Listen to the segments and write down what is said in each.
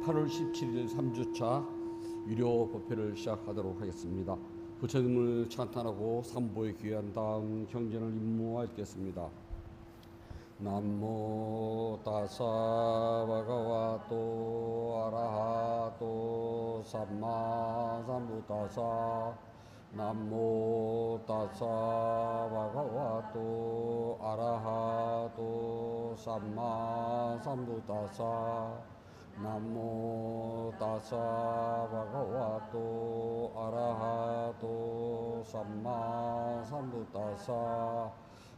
8월 17일 3주차 유료 법회를 시작하도록 하겠습니다. 부처님을 찬탄하고 삼보에 귀한 다음 경전을 임무하겠습니다. 남모 다사 바가와토 아라하토 삼마 삼부다사 남모 다사 바가와토 아라하토 삼마 삼부다사 남모 다사 바가와토 아라하토 삼마 삼부다사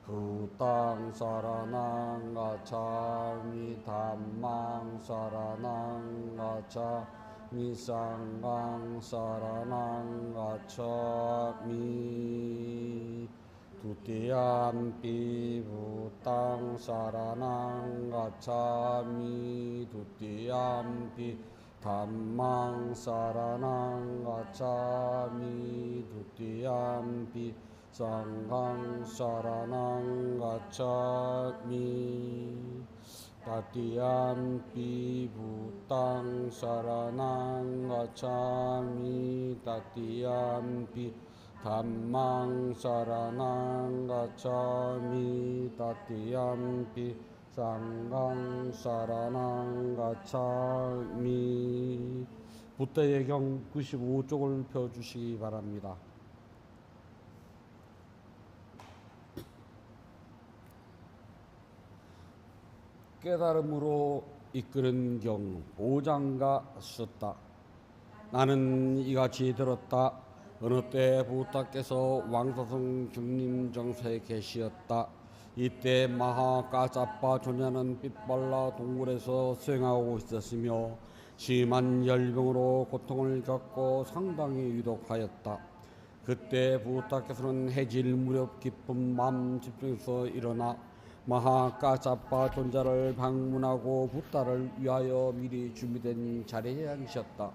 후땅 사라낭 가차미 담망 사라낭 가차미 쌍강 사라낭 가차미 두띠암피 부땅 사라낭 가차미 두띠암피 담망 사라낭 가차미 두띠암피 쌍강 사라낭 가차미 따띠암피 부땅 사라낭 가차미 따띠암피 담망 사라낭 가차미 따띠암피 쌍강 사라낭 가차미. 부다의 경 95쪽을 펴주시기 바랍니다. 깨달음으로 이끄는 경 보장가 숫다. 나는 이같이 들었다. 어느 때 부다께서 왕사성 중림 정사에 계시었다. 이때 마하까자빠 조냐는 빛발라 동굴에서 수행하고 있었으며 심한 열병으로 고통을 겪고 상당히 위독하였다. 그때 부다께서는 해질 무렵 기쁜 마음 집중해서 일어나 마하까자빠 존자를 방문하고 부다를 위하여 미리 준비된 자리에 앉으셨다.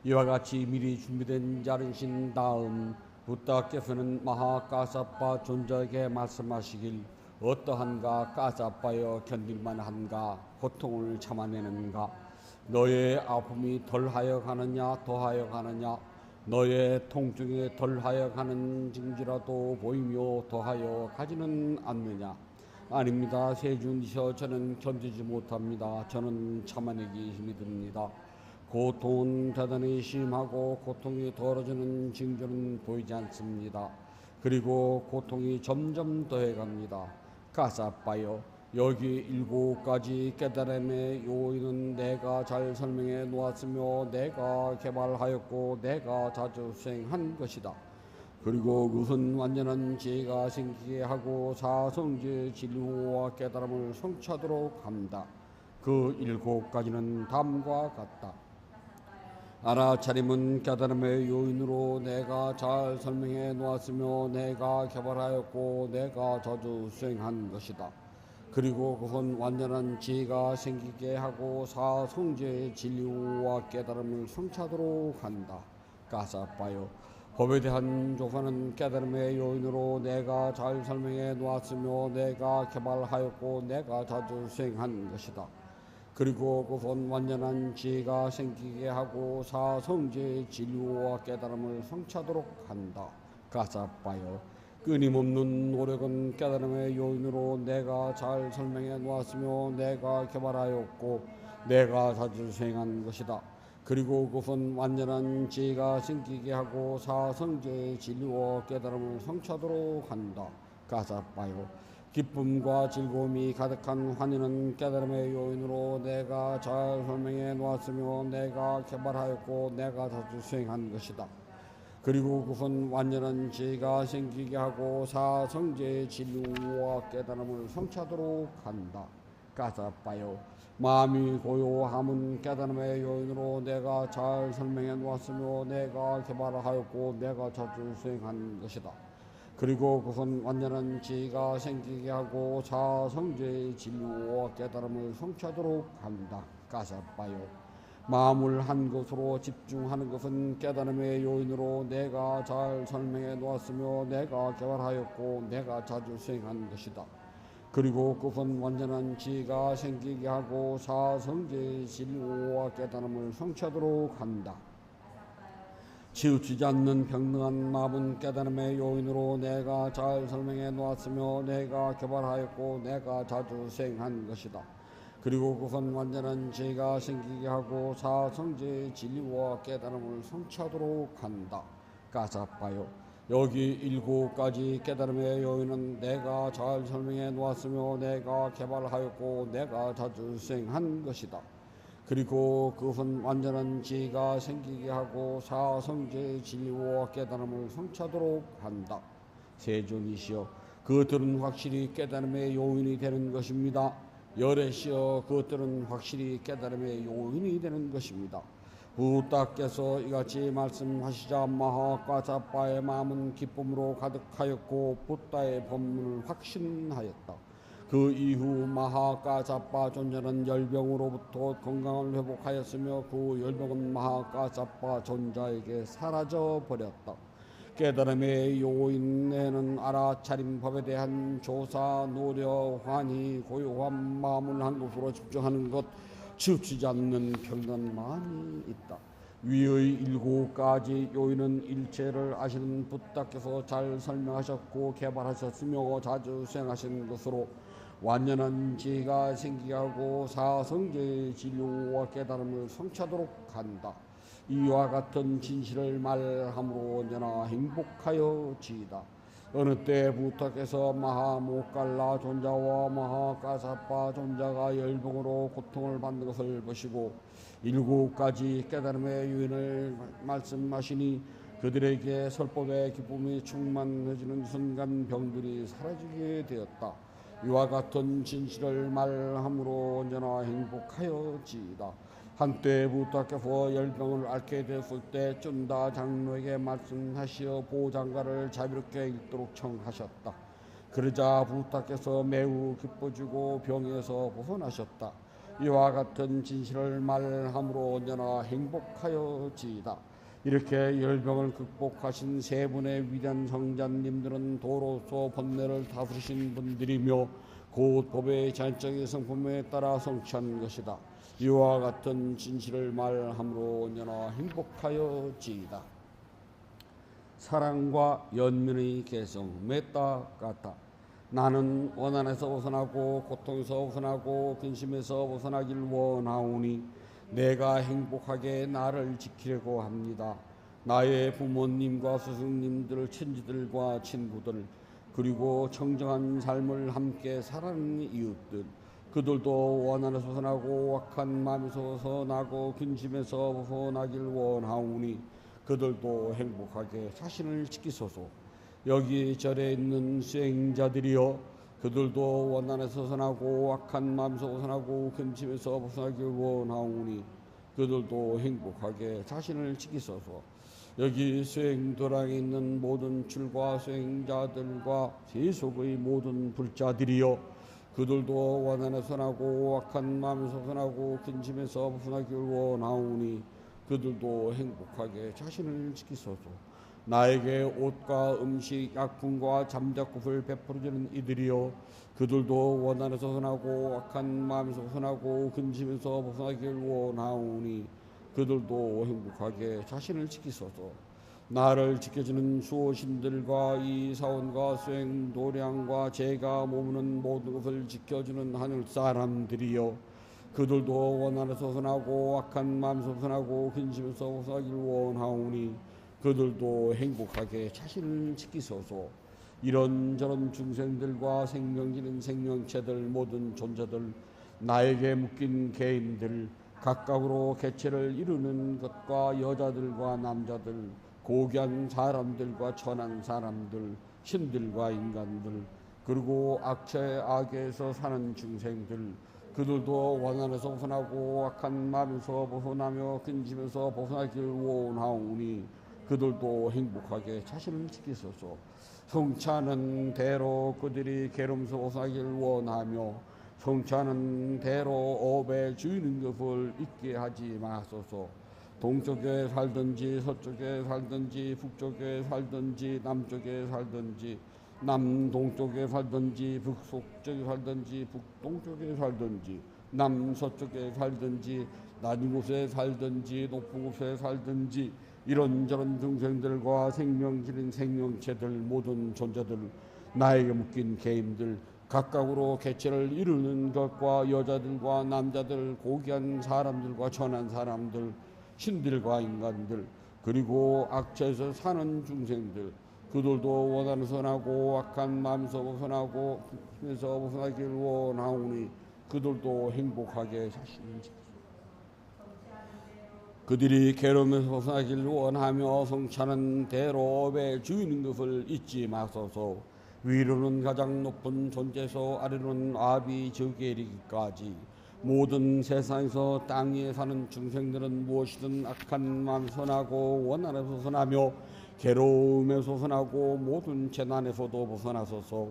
이와 같이 미리 준비된 자리에 앉으신 다음 부다께서는 마하까자빠 존자에게 말씀하시길 어떠한가 까자빠여 견딜만한가 고통을 참아내는가 너의 아픔이 덜하여 가느냐 더하여 가느냐 너의 통증이 덜하여 가는 징지라도 보이며 더하여 가지는 않느냐. 아닙니다. 세준이셔 저는 견디지 못합니다. 저는 참아내기 힘이 듭니다. 고통은 대단히 심하고 고통이 덜어지는 징조는 보이지 않습니다. 그리고 고통이 점점 더해갑니다. 까자빠여 여기 7가지 깨달음의 요인은 내가 잘 설명해 놓았으며 내가 개발하였고 내가 자주 수행한 것이다. 그리고 그것은 완전한 지혜가 생기게 하고 사성제 진리와 깨달음을 성취하도록 합니다. 그 7가지는 다음과 같다. 알아차림은 깨달음의 요인으로 내가 잘 설명해 놓았으며 내가 개발하였고 내가 자주 수행한 것이다. 그리고 그것은 완전한 지혜가 생기게 하고 사성제의 진리와 깨달음을 성취하도록 한다. 까자빠요 법에 대한 조사는 깨달음의 요인으로 내가 잘 설명해 놓았으며 내가 개발하였고 내가 자주 수행한 것이다. 그리고 그것은 완전한 지혜가 생기게 하고 사성제의 진리와 깨달음을 성취하도록 한다. 까자빠요 끊임없는 노력은 깨달음의 요인으로 내가 잘 설명해 놓았으며 내가 개발하였고 내가 자주 수행한 것이다. 그리고 그것은 완전한 지혜가 생기게 하고 사성제의 진리와 깨달음을 성취하도록 한다. 까자빠요 기쁨과 즐거움이 가득한 환희는 깨달음의 요인으로 내가 잘 설명해 놓았으며 내가 개발하였고 내가 자주 수행한 것이다. 그리고 그것은 완전한 지혜가 생기게 하고 사성제의 진리와 깨달음을 성취하도록 한다. 까자빠요 마음이 고요함은 깨달음의 요인으로 내가 잘 설명해 놓았으며 내가 개발하였고 내가 자주 수행한 것이다. 그리고 그것은 완전한 지혜가 생기게 하고 사성제의 진리와 깨달음을 성취하도록 한다. 까자빠요 마음을 한 것으로 집중하는 것은 깨달음의 요인으로 내가 잘 설명해 놓았으며 내가 개발하였고 내가 자주 수행한 것이다. 그리고 그분 완전한 지혜가 생기게 하고 사성제의 진리와 깨달음을 성취하도록 한다. 치우치지 않는 평등한 마음은 깨달음의 요인으로 내가 잘 설명해 놓았으며 내가 개발하였고 내가 자주 수행한 것이다. 그리고 그건 완전한 지혜가 생기게 하고 사성제의 진리와 깨달음을 성취하도록 한다. 까사빠요. 여기 7가지 깨달음의 요인은 내가 잘 설명해 놓았으며 내가 개발하였고 내가 자주 수행한 것이다. 그리고 그분 완전한 지혜가 생기게 하고 사성제의 진리와 깨달음을 성취하도록 한다. 세존이시여 그것들은 확실히 깨달음의 요인이 되는 것입니다. 열애시여 그것들은 확실히 깨달음의 요인이 되는 것입니다. 부다께서 이같이 말씀하시자 마하과사빠의 마음은 기쁨으로 가득하였고 부다의 법문을 확신하였다. 그 이후 마하까사빠 존자는 열병으로부터 건강을 회복하였으며 그 열병은 마하까사빠 존자에게 사라져 버렸다. 깨달음의 요인에는 알아차림 법에 대한 조사, 노력, 환희, 고요한 마음을 한 곳으로 집중하는 것, 치우치지 않는 평등한 마음이 있다. 위의 7가지 요인은 일체를 아시는 부다께서 잘 설명하셨고 개발하셨으며 자주 수행하신 것으로 완전한 지혜가 생기게 하고 사성제의 진료와 깨달음을 성취하도록 한다. 이와 같은 진실을 말함으로 언제나 행복하여지이다. 어느 때 부탁해서 마하모칼라 존자와 마하까사빠 존자가 열병으로 고통을 받는 것을 보시고 7가지 깨달음의 요인을 말씀하시니 그들에게 설법의 기쁨이 충만해지는 순간 병들이 사라지게 되었다. 이와 같은 진실을 말함으로 언제나 행복하여지이다. 한때 부탁해서 열병을 앓게 되었을 때 쭌다 장로에게 말씀하시어 보장가를 자비롭게 읽도록 청하셨다. 그러자 부탁해서 매우 기뻐지고 병에서 벗어나셨다. 이와 같은 진실을 말함으로 언제나 행복하여지이다. 이렇게 열병을 극복하신 세 분의 위대한 성자님들은 도로서 번뇌를 다스리신 분들이며 곧 법의 자연적인 성품에 따라 성취한 것이다. 이와 같은 진실을 말함으로 언제나 행복하여지이다. 사랑과 연민의 개성 메타 까타. 나는 원한에서 벗어나고 고통에서 벗어나고 근심에서 벗어나길 원하오니 내가 행복하게 나를 지키려고 합니다. 나의 부모님과 스승님들, 친지들과 친구들, 그리고 청정한 삶을 함께 살아가는 이웃들, 그들도 원한에서 벗어나고 악한 마음에서 벗어나고 근심에서 벗어나길 원하오니 그들도 행복하게 자신을 지키소서. 여기 절에 있는 수행자들이여 그들도 원한에서 벗어나고 악한 마음에서 벗어나고 근심에서 벗어나길 원하오니 그들도 행복하게 자신을 지키소서. 여기 수행도량에 있는 모든 출가 수행자들과 세속의 모든 불자들이여 그들도 원한에서 벗어나고 악한 마음에서 벗어나고 근심에서 벗어나길 원하오니 그들도 행복하게 자신을 지키소서. 나에게 옷과 음식, 약품과 잠자국을 베풀어주는 이들이여 그들도 원한에서 벗어나고 악한 마음에서 벗어나고 근심에서 벗어나길 원하오니 그들도 행복하게 자신을 지키소서. 나를 지켜주는 수호신들과 이 사원과 수행 도량과 제가 머무는 모든 것을 지켜주는 하늘 사람들이여 그들도 원한에서 벗어나고 악한 마음에서 벗어나고 근심에서 벗어나길 원하오니 그들도 행복하게 자신을 지키소서. 이런저런 중생들과 생명지는 생명체들 모든 존재들 나에게 묶인 개인들 각각으로 개체를 이루는 것과 여자들과 남자들 고귀한 사람들과 천한 사람들 신들과 인간들 그리고 악체 악에서 사는 중생들 그들도 원한에서 벗어나고 악한 마음에서 벗어나며 근심에서 벗어나길 원하오니 그들도 행복하게 자신을 지키소서. 성취하는 대로 그들이 괴로움에서 벗어나길 원하며 성취하는 대로 업에 주이는 것을 잊게 하지 마소서. 동쪽에 살든지 서쪽에 살든지 북쪽에 살든지 남쪽에 살든지 남동쪽에 살든지 북서쪽에 살든지 북동쪽에 살든지 남서쪽에 살든지 낮은 곳에 살든지 높은 곳에 살든지 이런저런 중생들과 생명질인 생명체들 모든 존재들 나에게 묶인 개인들 각각으로 개체를 이루는 것과 여자들과 남자들 고귀한 사람들과 천한 사람들 신들과 인간들 그리고 악체에서 사는 중생들 그들도 원하는 선하고 악한 마음에서 벗어나고 힘에서 벗어나기를 원하오니 그들도 행복하게 사시는지 그들이 괴로움에서 벗어나기를 원하며 성취하는 대로업의 주인인 것을 잊지 마소서. 위로는 가장 높은 존재에서 아래로는 아비 적에 이르기까지 모든 세상에서 땅 위에 사는 중생들은 무엇이든 악한 마음 선하고 원한에서 벗어나며 괴로움에서 벗어나고 모든 재난에서도 벗어나소서.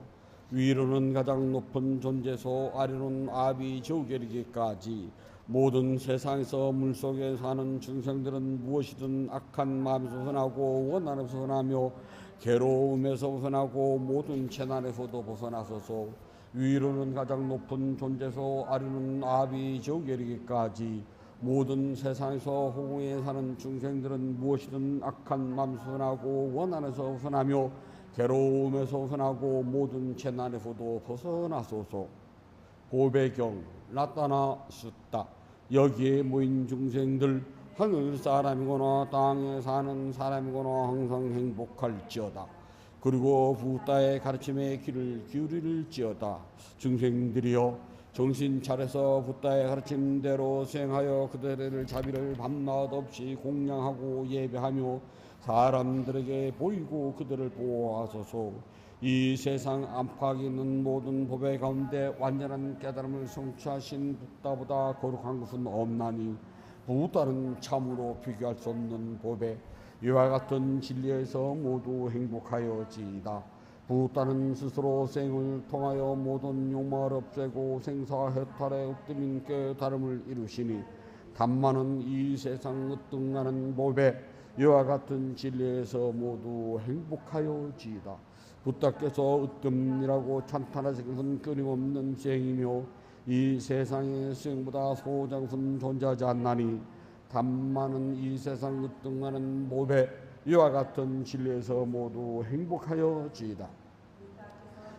위로는 가장 높은 존재에서 아래로는 아비 적에 이르기까지 모든 세상에서 물속에 사는 중생들은 무엇이든 악한 마음에서 벗어나고 원한에서 벗어나며 괴로움에서 벗어나고 모든 재난에서도 벗어나소서. 위로는 가장 높은 존재에서 아래로는 아비 적에 이르기까지 모든 세상에서 호궁에 사는 중생들은 무엇이든 악한 마음에서 벗어나고 원한에서 벗어나며 괴로움에서 벗어나고 모든 재난에서도 벗어나소서. 고배경 나타나셨다. 여기에 모인 중생들 하늘 사람이거나 땅에 사는 사람이거나 항상 행복할지어다. 그리고 부다의 가르침에 귀를 기울일지어다. 중생들이여 정신 차려서 부다의 가르침대로 수행하여 그들의 자비를 밤낮 없이 공양하고 예배하며 사람들에게 보이고 그들을 보호하소서. 이 세상 안팎에 있는 모든 법의 가운데 완전한 깨달음을 성취하신 부다보다 거룩한 것은 없나니 부다는 참으로 비교할 수 없는 법에 이와 같은 진리에서 모두 행복하여지이다. 부다는 스스로 생을 통하여 모든 욕망을 없애고 생사해탈의 으뜸인 깨달음을 이루시니 단만은 이 세상 으뜸나는 법에 이와 같은 진리에서 모두 행복하여지이다. 부다께서 으뜸이라고 찬탄하신 것은 끊임없는 수행이며 이 세상의 수행보다 소중한 것은 존재하지 않나니 단만은 이 세상 으뜸나는 법에 이와 같은 진리에서 모두 행복하여지이다.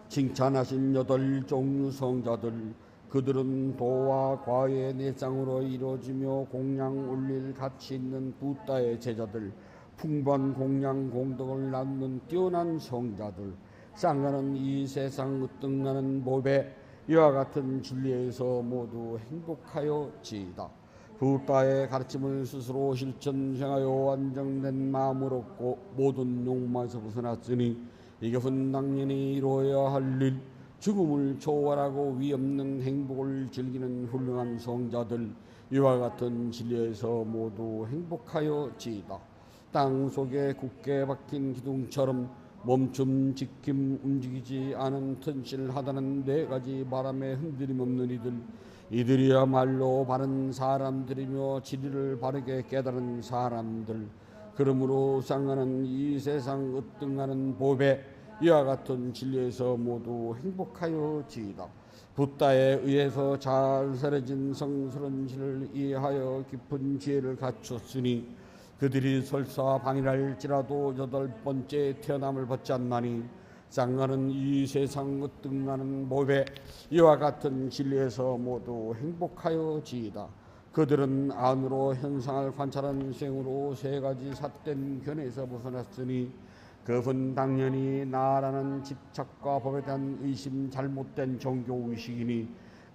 칭찬하신 8종류 성자들 그들은 도와 과의 내상으로 이루어지며 공양 올릴 가치 있는 부다의 제자들 풍부한 공양 공덕을 낳는 뛰어난 성자들 쌍가는 이 세상 으뜸나는 법에 이와 같은 진리에서 모두 행복하여지이다. 부다의 가르침을 스스로 실천행하여 완전된 마음을 얻고 모든 욕망에서 벗어났으니 이것은 당연히 이루어야 할 일, 죽음을 초월하고 위없는 행복을 즐기는 훌륭한 성자들 이와 같은 진리에서 모두 행복하여지이다. 땅 속에 굳게 박힌 기둥처럼 멈춤 지킴 움직이지 않은 튼실하다는 4가지 바람에 흔들림 없는 이들이야말로 바른 사람들이며 진리를 바르게 깨달은 사람들 그러므로 쌍하는 이 세상 으뜸하는 법에 이와 같은 진리에서 모두 행복하여지이다. 부다에 의해서 잘 새겨진 성스러운 진을 이해하여 깊은 지혜를 갖췄으니 그들이 설사 방일할지라도 8번째 태어남을 받지 않나니 쌍하는 이 세상 으뜸나는 법에 이와 같은 진리에서 모두 행복하여지이다. 그들은 안으로 현상을 관찰하는 생으로 3가지 삿된 견해에서 벗어났으니 그것은 당연히 나라는 집착과 법에 대한 의심 잘못된 종교의식이니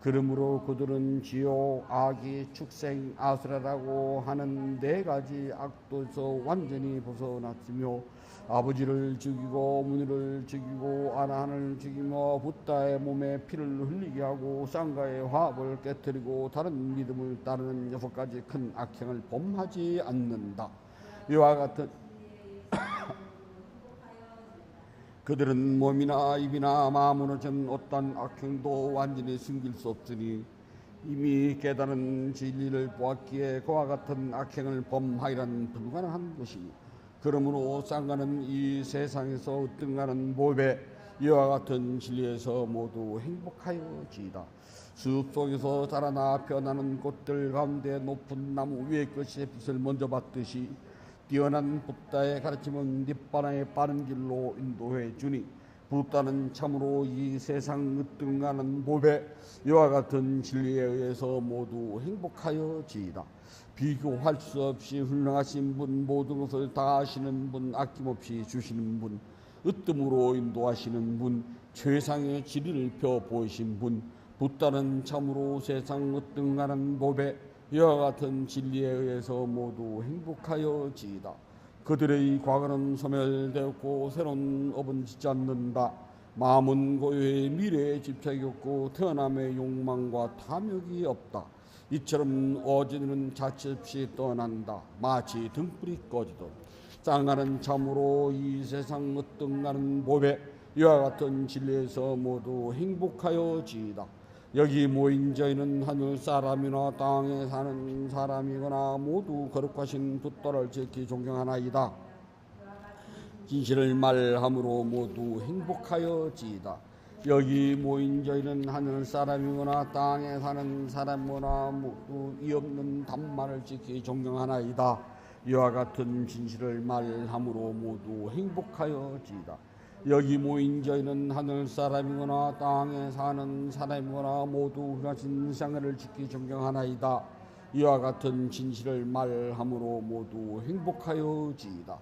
그러므로 그들은 지옥, 악이, 축생, 아수라라고 하는 4가지 악도에서 완전히 벗어났으며 아버지를 죽이고 어머니를 죽이고 아라한을 죽이며 부다의 몸에 피를 흘리게 하고 쌍가의 화합을 깨뜨리고 다른 믿음을 따르는 6가지 큰 악행을 범하지 않는다. 이와 같은 그들은 몸이나 입이나 마음으로 전 어떤 악행도 완전히 숨길 수 없으니 이미 깨달은 진리를 보았기에 그와 같은 악행을 범하기란 불가능한 것이니 그러므로 쌍가는 이 세상에서 으뜸가는 법에 이와 같은 진리에서 모두 행복하여지이다. 숲 속에서 자라나 변하는 꽃들 가운데 높은 나무 위의 것의 빛을 먼저 받듯이 뛰어난 붓다의 가르침은 뒷바람에 빠른 길로 인도해 주니 붓다는 참으로 이 세상 으뜸가는 보배 이와 같은 진리에 의해서 모두 행복하여지이다. 비교할 수 없이 훌륭하신 분, 모든 것을 다 아시는 분, 아낌없이 주시는 분, 으뜸으로 인도하시는 분, 최상의 진리를 펴 보이신 분, 붓다는 참으로 세상 으뜸가는 보배 이와 같은 진리에 의해서 모두 행복하여지이다. 그들의 과거는 소멸되었고 새로운 업은 짓지 않는다. 마음은 고요해 미래에 집착이 없고 태어남의 욕망과 탐욕이 없다. 이처럼 어제는 자취 없이 떠난다. 마치 등불이 꺼지듯 쌍하는 참으로 이 세상 으뜸가는 보배 이와 같은 진리에서 모두 행복하여지이다. 여기 모인 저희는 하늘 사람이나 땅에 사는 사람이거나 모두 거룩하신 붓다를 지키 존경하나이다. 진실을 말함으로 모두 행복하여지이다. 여기 모인 저희는 하늘 사람이거나 땅에 사는 사람이거나 모두 이 없는 단말을 지키 존경하나이다. 이와 같은 진실을 말함으로 모두 행복하여지이다. 여기 모인 저희는 하늘 사람이거나 땅에 사는 사람이거나 모두 훌륭하신 상을 지키 존경하나이다. 이와 같은 진실을 말함으로 모두 행복하여지이다.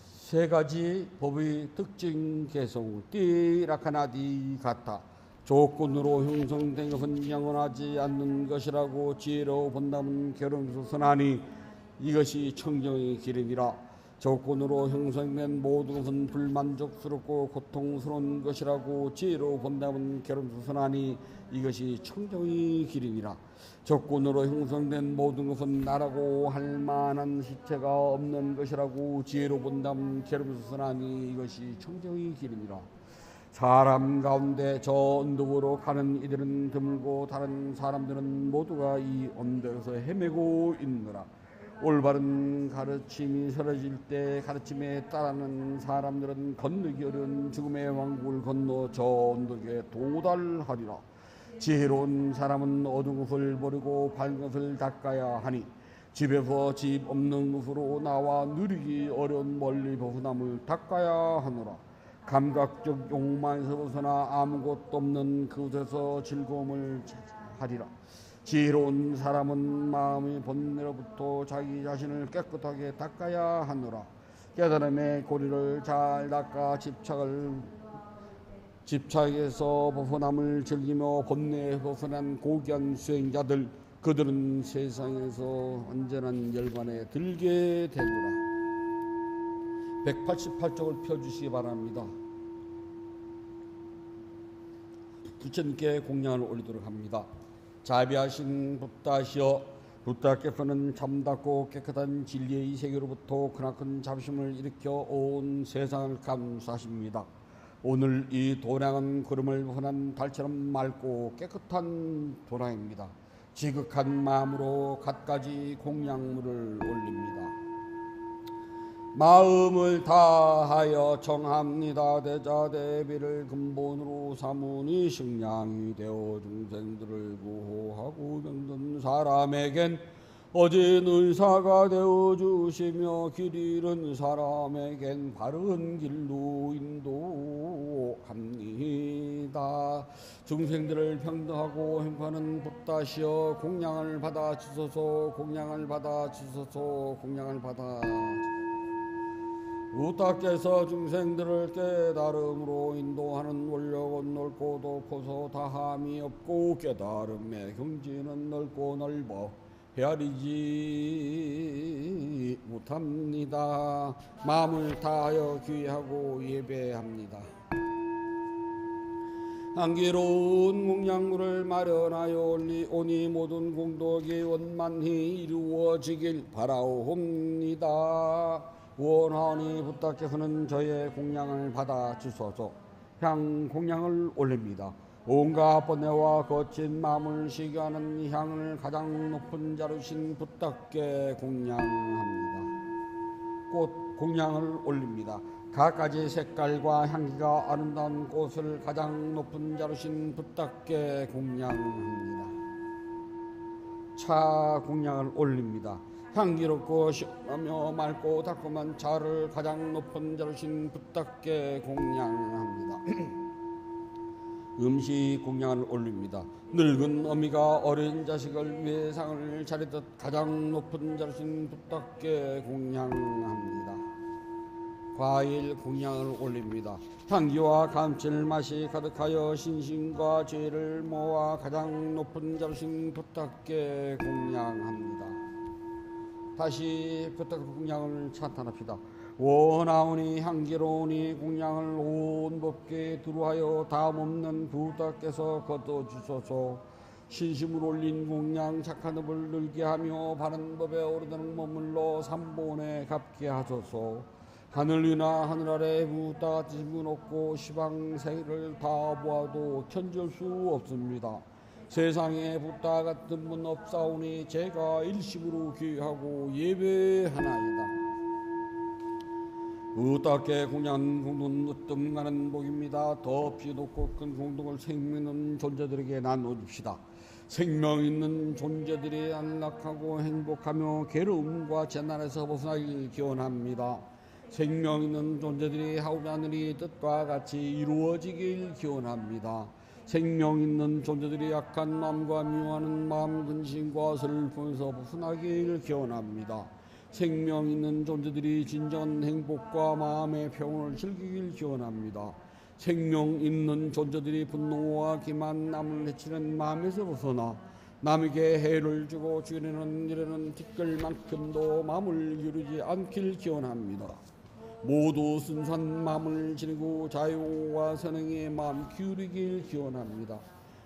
세 가지 법의 특징 개성 띠라카나디 같아 조건으로 형성된 것은 영원하지 않는 것이라고 지혜로 본다면 결혼에서 선하니 이것이 청정의 길이니라. 조건으로 형성된 모든 것은 불만족스럽고 고통스러운 것이라고 지혜로 본다면 결혼에서 선하니 이것이 청정의 길이니라. 조건으로 형성된 모든 것은 나라고 할 만한 실체가 없는 것이라고 지혜로 본다면 괴로워서 선하니 이것이 청정의 길이니라. 사람 가운데 저 언덕으로 가는 이들은 드물고 다른 사람들은 모두가 이 언덕에서 헤매고 있느라. 올바른 가르침이 사라질 때 가르침에 따르는 사람들은 건너기 어려운 죽음의 왕국을 건너 저 언덕에 도달하리라. 지혜로운 사람은 어두운 것을 버리고 밝은 것을 닦아야 하니 집에서 집 없는 곳으로 나와 누리기 어려운 멀리 벗어남을 닦아야 하노라. 감각적 욕망에서 벗어나 아무것도 없는 그곳에서 즐거움을 하리라. 지혜로운 사람은 마음의 본내로부터 자기 자신을 깨끗하게 닦아야 하노라. 깨달음의 고리를 잘 닦아 집착에서 벗어남을 즐기며 본내에 벗어난 고귀한 수행자들 그들은 세상에서 언제나 열반에 들게 되노라. 188쪽을 펴주시기 바랍니다. 부처님께 공양을 올리도록 합니다. 자비하신 붓다시여, 붓다께서는 참답고 깨끗한 진리의 세계로부터 크나큰 자비심을 일으켜 온 세상을 감수하십니다. 오늘 이 도량은 구름을 벗어난 달처럼 맑고 깨끗한 도량입니다. 지극한 마음으로 갖가지 공양물을 올립니다. 마음을 다하여 청합니다. 대자대비를 근본으로 삼으니 식량이 되어 중생들을 구호하고 병든 사람에겐 어진 의사가 되어 주시며 길 잃은 사람에겐 바른 길로 인도합니다. 중생들을 평등하고 행복하는 붓다시여, 공양을 받아 주소서, 공양을 받아 주소서, 공양을 받아 주소서. 붓다께서 중생들을 깨달음으로 인도하는 원력은 넓고 높아서 다함이 없고 깨달음의 경지는 넓고 넓어 헤아리지 못합니다. 마음을 다하여 귀하고 예배합니다. 향기로운 공양물을 마련하여 오니 모든 공덕이 원만히 이루어지길 바라옵니다. 원하오니 붓다께서는 저의 공양을 받아 주소서. 향 공양을 올립니다. 온갖 번뇌와 거친 마음을 시기하는 이 향을 가장 높은 자루신 붓다께 공양합니다. 꽃 공양을 올립니다. 갖가지 색깔과 향기가 아름다운 꽃을 가장 높은 자루신 붓답게 공양합니다. 차 공양을 올립니다. 향기롭고 시원하며 맑고 달콤한 차를 가장 높은 자루신 붓답게 공양합니다. 음식 공양을 올립니다. 늙은 어미가 어린 자식을 위해 상을 차리듯 가장 높은 자루신 붓답게 공양합니다. 과일 공양을 올립니다. 향기와 감칠맛이 가득하여 신심과 죄를 모아 가장 높은 자루신 붓답게 공양합니다. 다시 붓답게 공양을 찬탄합시다. 원하오니 향기로우니 공양을 온 법계에 두루하여 다음없는 붓답께서 거둬주소서. 신심을 올린 공양 착한 업을 늘게 하며 바른 법에 오르는 머물러 삼본에 갚게 하소서. 하늘 위나 하늘 아래 붓다 같으신 분 없고 시방 세계를 다 보아도 견줄 수 없습니다. 세상에 붓다 같은 분 없사오니 제가 일심으로 귀하고 예배하나이다. 붓답게 공양 공동은 으뜸가는 복입니다. 덮이 높고 큰 공동을 생명 있는 존재들에게 나눠줍시다. 생명 있는 존재들이 안락하고 행복하며 괴로움과 재난에서 벗어나길 기원합니다. 생명 있는 존재들이 하고자 하는 이 뜻과 같이 이루어지길 기원합니다. 생명 있는 존재들이 약한 마음과 미워하는 마음 근심과 슬픔에서 벗어나길 기원합니다. 생명 있는 존재들이 진정한 행복과 마음의 평온을 즐기길 기원합니다. 생명 있는 존재들이 분노와 기만, 남을 해치는 마음에서 벗어나 남에게 해를 주고 주인에는 이르는 티끌만큼도 마음을 기울이지 않길 기원합니다. 모두 순수한 마음을 지니고 자유와 선행의 마음 기울이길 기원합니다.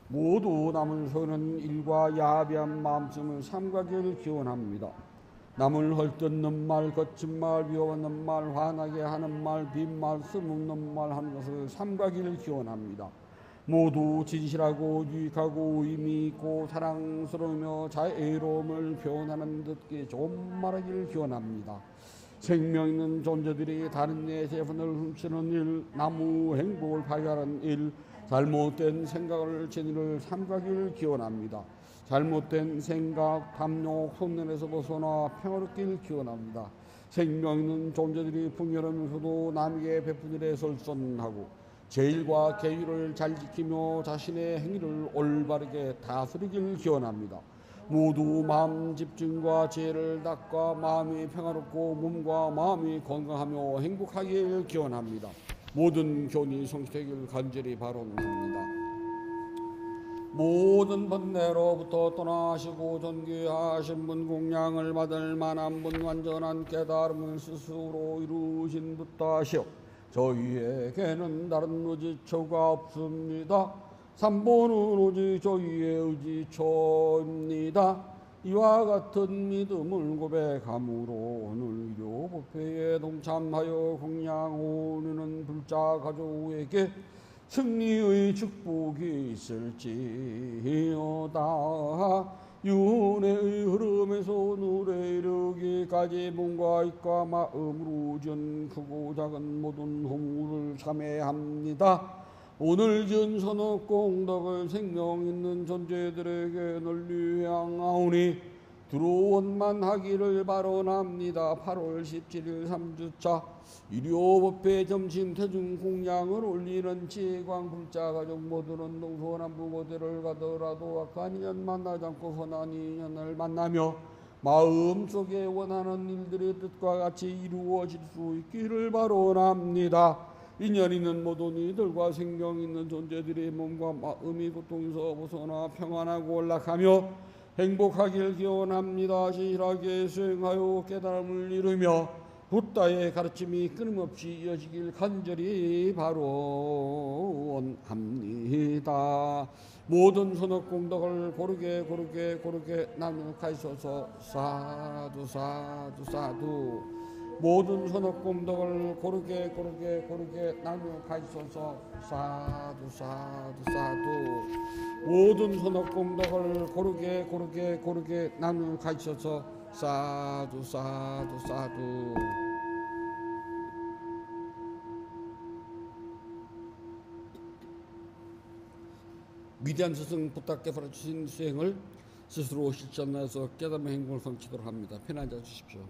모두 남을 속이는 일과 야비한 마음씀을 삼가길 기원합니다. 남을 헐뜯는 말, 거친 말, 위협하는 말, 화나게 하는 말, 빈말, 쓸모없는 말 하는 것을 삼가길 기원합니다. 모두 진실하고 유익하고 의미 있고 사랑스러우며 자애로움을 표현하는 듯 좋은 말하기를 기원합니다. 생명 있는 존재들이 다른 이의 재산을 훔치는 일, 나무 행복을 파괴하는 일, 잘못된 생각을 진리를 삼가기를 기원합니다. 잘못된 생각, 탐욕, 혼돈에서 벗어나 평화롭길 기원합니다. 생명 있는 존재들이 풍요로우면서도 남에게 베푼 일에 솔선하고 제일과 계율을 잘 지키며 자신의 행위를 올바르게 다스리길 기원합니다. 모두 마음 집중과 지혜를 닦아 마음이 평화롭고 몸과 마음이 건강하며 행복하길 기원합니다. 모든 교훈이 성취되길 간절히 바랍니다. 모든 번뇌로부터 떠나시고 존귀하신 분, 공양을 받을 만한 분, 완전한 깨달음을 스스로 이루신 붓다시오. 저희에게는 다른 의지처가 없습니다. 삼본은 오직 저희의 의지처입니다. 이와 같은 믿음을 고백함으로 오늘 일요법회에 동참하여 공양 올리는 불자 가족에게 승리의 축복이 있을지어다. 윤회의 흐름에서 오늘에 이르기까지 몸과 입과 마음으로 지은 크고 작은 모든 허물을 참회합니다. 오늘 지은 선업 공덕을 생명 있는 존재들에게 널리 향하오니 들어원만 하기를 바라옵니다. 8월 17일 3주차 일요법회 점심 대중 공양을 올리는 지광 불자 가족 모두는 동서남북 어디를 가더라도 악한 인연 만나지 않고 선한 인연을 만나며 마음속에 원하는 일들의 뜻과 같이 이루어질 수 있기를 바라옵니다. 인연 있는 모든 이들과 생명 있는 존재들의 몸과 마음이 고통에서 벗어나 평안하고 올락하며 행복하길 기원합니다. 진실하게 수행하여 깨달음을 이루며 붓다의 가르침이 끊임없이 이어지길 간절히 바라옵니다. 모든 선업 공덕을 고르게 나누어 가시소서. 사두 사두 사두. 모든 선업 공덕을 고르게 나누어 가시소서. 사두 사두 사두. 모든 선업 공덕을 고르게 나누어 가시소서. 사두 사두 사두. 위대한 스승 부탁 깨달아 주신 수행을 스스로 실천해서 깨달음의 행복을 성취도록 합니다. 편히 앉아 주십시오.